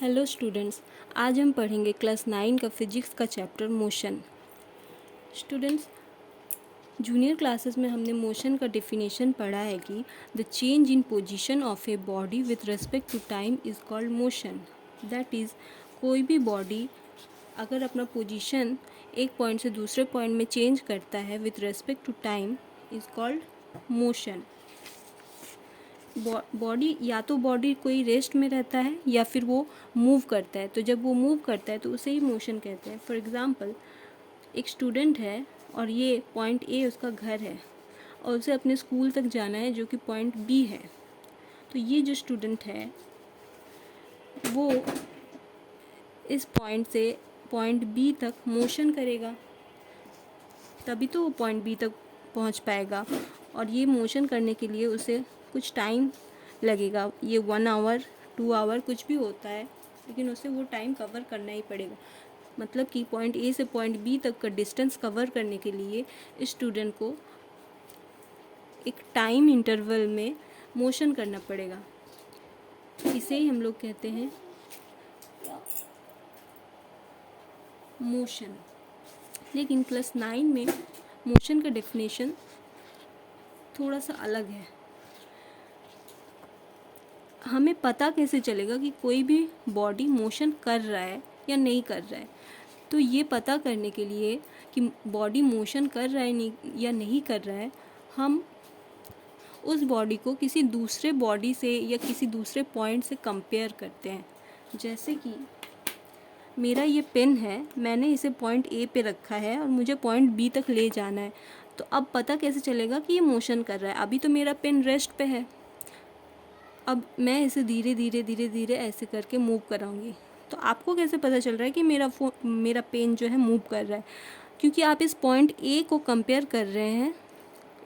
Hello students, आज हम पढ़ेंगे क्लास 9 का फिजिक्स का chapter motion. Students, junior classes में हमने मोशन का डेफिनेशन पढ़ा है कि the change in position of a body with respect to time is called motion. That is, कोई भी बॉडी अगर अपना पोजीशन एक पॉइंट से दूसरे पॉइंट में चेंज करता है with respect to time is called motion. Body या तो बॉडी कोई रेस्ट में रहता है या फिर वो मूव करता है, तो जब वो मूव करता है तो उसे ही मोशन कहते हैं। फॉर एग्ज़ाम्पल, एक स्टूडेंट है और ये पॉइंट ए उसका घर है और उसे अपने स्कूल तक जाना है जो कि पॉइंट बी है। तो ये जो स्टूडेंट है वो इस पॉइंट से पॉइंट बी तक मोशन करेगा, तभी तो वो पॉइंट बी तक पहुंच पाएगा। और ये मोशन करने के लिए उसे कुछ टाइम लगेगा, ये 1 आवर 2 आवर कुछ भी होता है, लेकिन उसे वो टाइम कवर करना ही पड़ेगा। मतलब कि पॉइंट ए से पॉइंट बी तक का डिस्टेंस कवर करने के लिए स्टूडेंट को एक टाइम इंटरवल में मोशन करना पड़ेगा। इसे ही हम लोग कहते हैं मोशन। लेकिन क्लास 9 में मोशन का डेफिनेशन थोड़ा सा अलग है। हमें पता कैसे चलेगा कि कोई भी बॉडी मोशन कर रहा है या नहीं कर रहा है? तो ये पता करने के लिए कि बॉडी मोशन कर रहा है नहीं या नहीं कर रहा है, हम उस बॉडी को किसी दूसरे बॉडी से या किसी दूसरे पॉइंट से कंपेयर करते हैं। जैसे कि मेरा ये पेन है, मैंने इसे पॉइंट ए पे रखा है और मुझे पॉइंट बी तक ले जाना है। तो अब पता कैसे चलेगा कि ये मोशन कर रहा है? अभी तो मेरा पेन रेस्ट पे है, अब मैं इसे धीरे धीरे धीरे धीरे ऐसे करके मूव कराऊंगी। तो आपको कैसे पता चल रहा है कि मेरा पेन जो है मूव कर रहा है? क्योंकि आप इस पॉइंट ए को कंपेयर कर रहे हैं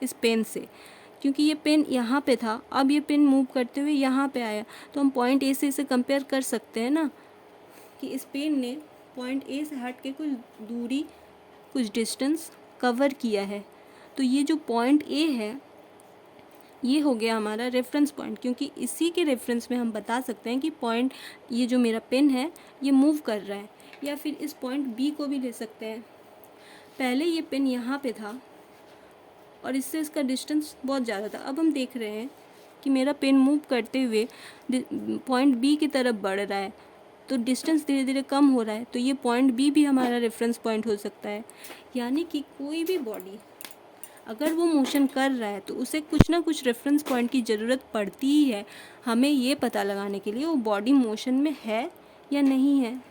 इस पेन से। क्योंकि ये पेन यहाँ पे था, अब ये पेन मूव करते हुए यहाँ पे आया, तो हम पॉइंट ए से इसे कंपेयर कर सकते हैं ना कि इस पेन ने पॉइंट ए से हट के कुछ दूरी, कुछ डिस्टेंस कवर किया है। तो ये जो पॉइंट ए है ये हो गया हमारा रेफरेंस पॉइंट, क्योंकि इसी के रेफरेंस में हम बता सकते हैं कि पॉइंट, ये जो मेरा पेन है ये मूव कर रहा है। या फिर इस पॉइंट बी को भी ले सकते हैं। पहले ये पेन यहाँ पे था और इससे इसका डिस्टेंस बहुत ज़्यादा था। अब हम देख रहे हैं कि मेरा पेन मूव करते हुए पॉइंट बी की तरफ बढ़ रहा है, तो डिस्टेंस धीरे धीरे कम हो रहा है। तो ये पॉइंट बी भी हमारा रेफरेंस पॉइंट हो सकता है। यानी कि कोई भी बॉडी अगर वो मोशन कर रहा है तो उसे कुछ ना कुछ रेफरेंस पॉइंट की ज़रूरत पड़ती ही है, हमें ये पता लगाने के लिए वो बॉडी मोशन में है या नहीं है,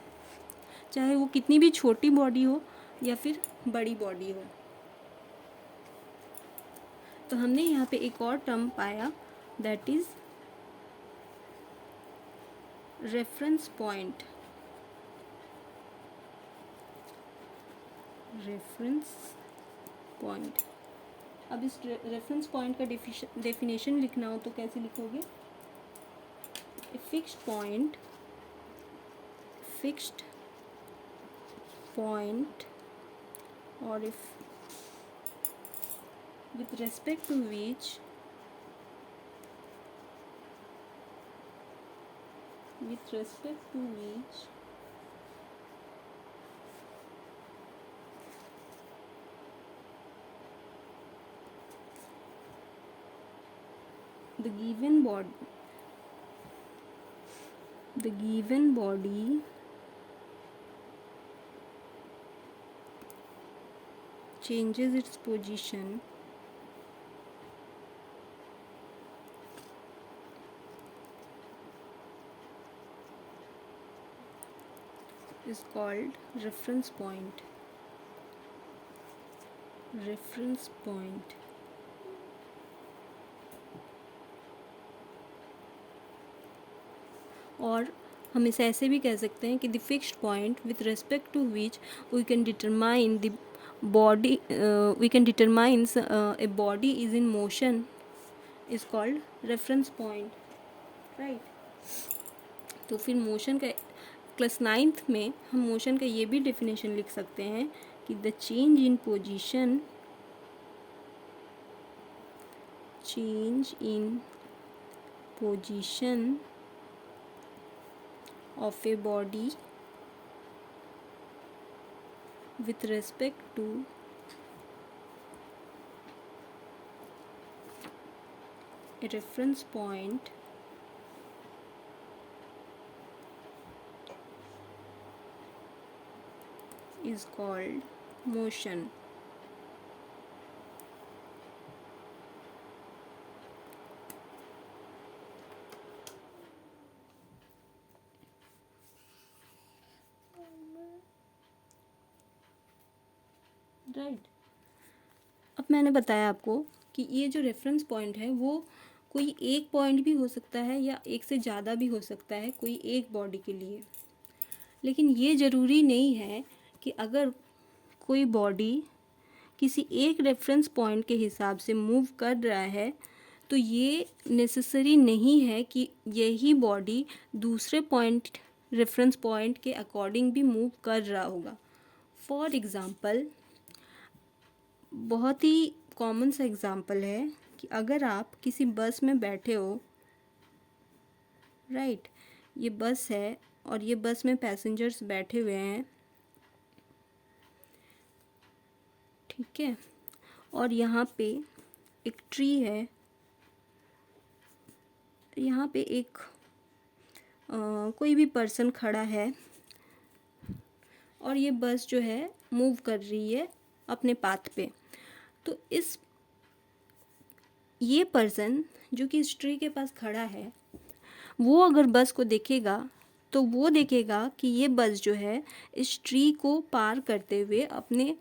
चाहे वो कितनी भी छोटी बॉडी हो या फिर बड़ी बॉडी हो। तो हमने यहाँ पे एक और टर्म पाया, that is reference point. Reference point. अब इस रेफरेंस पॉइंट का डेफिनेशन लिखना हो तो कैसे लिखोगे? A fixed point or if with respect to which the given body changes its position is called reference point. और हम इसे ऐसे भी कह सकते हैं कि the fixed point with respect to which we can determine the body, a body is in motion is called reference point, right. तो फिर मोशन का क्लास 9th में हम मोशन का ये भी डेफिनेशन लिख सकते हैं कि the change in position of a body with respect to a reference point is called motion. Right. अब मैंने बताया आपको कि ये जो रेफरेंस पॉइंट है वो कोई एक पॉइंट भी हो सकता है या एक से ज़्यादा भी हो सकता है कोई एक बॉडी के लिए। लेकिन ये ज़रूरी नहीं है कि अगर कोई बॉडी किसी एक रेफरेंस पॉइंट के हिसाब से मूव कर रहा है तो ये नेसेसरी नहीं है कि यही बॉडी दूसरे पॉइंट रेफरेंस पॉइंट के अकॉर्डिंग भी मूव कर रहा होगा। फॉर एग्ज़ाम्पल, बहुत ही कॉमन सा एग्ज़ाम्पल है कि अगर आप किसी बस में बैठे हो, राइट, ये बस है और ये बस में पैसेंजर्स बैठे हुए हैं, ठीक है, और यहाँ पे एक ट्री है, यहाँ पे एक कोई भी पर्सन खड़ा है और ये बस जो है मूव कर रही है अपने पाथ पे। तो ये पर्सन जो कि इस ट्री के पास खड़ा है वो अगर बस को देखेगा तो वो देखेगा कि ये बस जो है इस ट्री को पार करते हुए अपने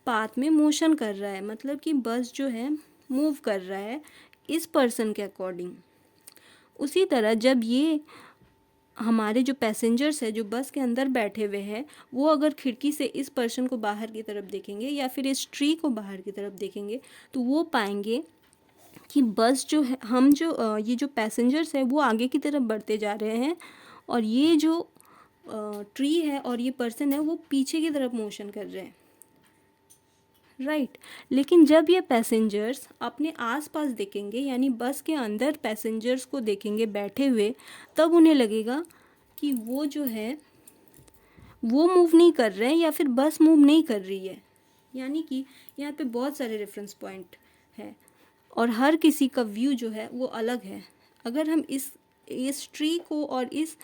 पाथ में मोशन कर रहा है, मतलब कि बस जो है मूव कर रहा है इस पर्सन के अकॉर्डिंग। उसी तरह जब ये हमारे जो पैसेंजर्स है जो बस के अंदर बैठे हुए हैं वो अगर खिड़की से इस पर्सन को बाहर की तरफ देखेंगे या फिर इस ट्री को बाहर की तरफ देखेंगे तो वो पाएंगे कि बस जो है ये जो पैसेंजर्स है वो आगे की तरफ बढ़ते जा रहे हैं और ये जो ट्री है और ये पर्सन है वो पीछे की तरफ मोशन कर रहे हैं, राइट। लेकिन जब ये पैसेंजर्स अपने आसपास देखेंगे यानी बस के अंदर पैसेंजर्स को देखेंगे बैठे हुए, तब उन्हें लगेगा कि वो जो है वो मूव नहीं कर रहे हैं या फिर बस मूव नहीं कर रही है। यानी कि यहाँ पे बहुत सारे रेफरेंस पॉइंट है और हर किसी का व्यू जो है वो अलग है। अगर हम इस ट्री को और इस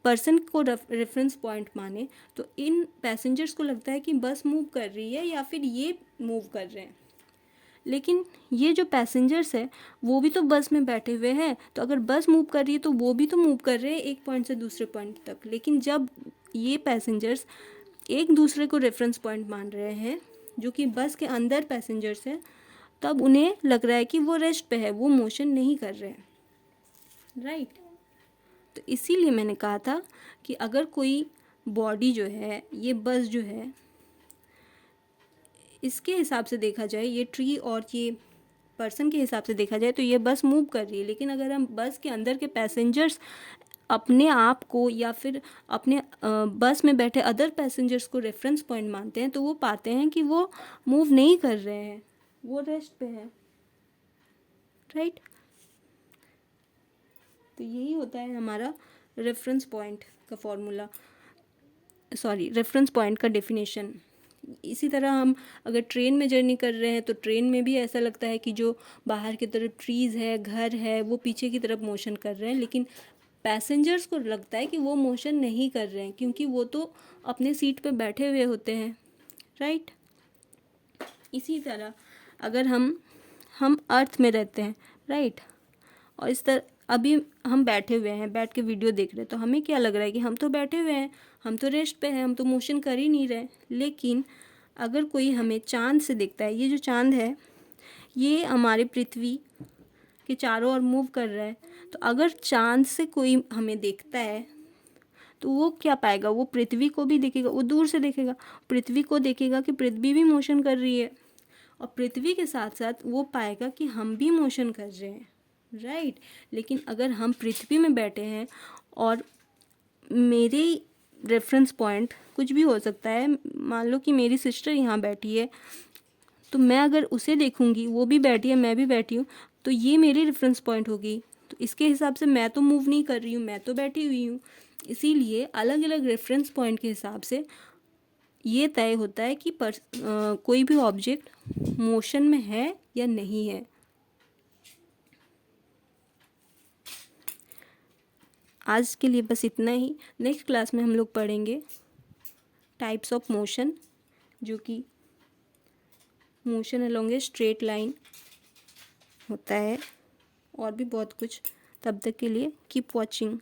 पर्सन को रेफरेंस पॉइंट माने तो इन पैसेंजर्स को लगता है कि बस मूव कर रही है या फिर ये मूव कर रहे हैं। लेकिन ये जो पैसेंजर्स है वो भी तो बस में बैठे हुए हैं, तो अगर बस मूव कर रही है तो वो भी तो मूव कर रहे हैं एक पॉइंट से दूसरे पॉइंट तक। लेकिन जब ये पैसेंजर्स एक दूसरे को रेफरेंस पॉइंट मान रहे हैं जो कि बस के अंदर पैसेंजर्स हैं, तब उन्हें लग रहा है कि वो रेस्ट पे है, वो मोशन नहीं कर रहे हैं, राइट। तो इसीलिए मैंने कहा था कि अगर कोई बॉडी जो है ये बस जो है इसके हिसाब से देखा जाए, ये ट्री और ये पर्सन के हिसाब से देखा जाए तो ये बस मूव कर रही है। लेकिन अगर हम बस के अंदर के पैसेंजर्स अपने आप को या फिर अपने बस में बैठे अदर पैसेंजर्स को रेफरेंस पॉइंट मानते हैं तो वो पाते हैं कि वो मूव नहीं कर रहे हैं, वो रेस्ट पे है, राइट। तो यही होता है हमारा रेफरेंस पॉइंट का फॉर्मूला, रेफरेंस पॉइंट का डेफिनेशन। इसी तरह हम अगर ट्रेन में जर्नी कर रहे हैं तो ट्रेन में भी ऐसा लगता है कि जो बाहर की तरफ ट्रीज़ है, घर है, वो पीछे की तरफ मोशन कर रहे हैं, लेकिन पैसेंजर्स को लगता है कि वो मोशन नहीं कर रहे हैं क्योंकि वो तो अपने सीट पे बैठे हुए होते हैं, राइट। इसी तरह अगर हम अर्थ में रहते हैं, राइट, और इस तरह अभी हम बैठे हुए हैं, बैठ के वीडियो देख रहे हैं, तो हमें क्या लग रहा है कि हम तो बैठे हुए हैं, हम तो रेस्ट पे हैं, हम तो मोशन कर ही नहीं रहे। लेकिन अगर कोई हमें चांद से देखता है, ये जो चांद है ये हमारे पृथ्वी के चारों ओर मूव कर रहा है, तो अगर चांद से कोई हमें देखता है तो वो क्या पाएगा, वो पृथ्वी को भी देखेगा, वो दूर से देखेगा, पृथ्वी को देखेगा कि पृथ्वी भी मोशन कर रही है और पृथ्वी के साथ साथ वो पाएगा कि हम भी मोशन कर रहे हैं, राइट। लेकिन अगर हम पृथ्वी में बैठे हैं और मेरे रेफरेंस पॉइंट कुछ भी हो सकता है, मान लो कि मेरी सिस्टर यहाँ बैठी है तो मैं अगर उसे देखूँगी, वो भी बैठी है, मैं भी बैठी हूँ, तो ये मेरी रेफरेंस पॉइंट होगी, तो इसके हिसाब से मैं तो मूव नहीं कर रही हूँ, मैं तो बैठी हुई हूँ। इसीलिए अलग अलग रेफरेंस पॉइंट के हिसाब से ये तय होता है कि कोई भी ऑब्जेक्ट मोशन में है या नहीं है। आज के लिए बस इतना ही। नेक्स्ट क्लास में हम लोग पढ़ेंगे टाइप्स ऑफ मोशन, जो कि motion along a straight line होता है, और भी बहुत कुछ। तब तक के लिए कीप वॉचिंग।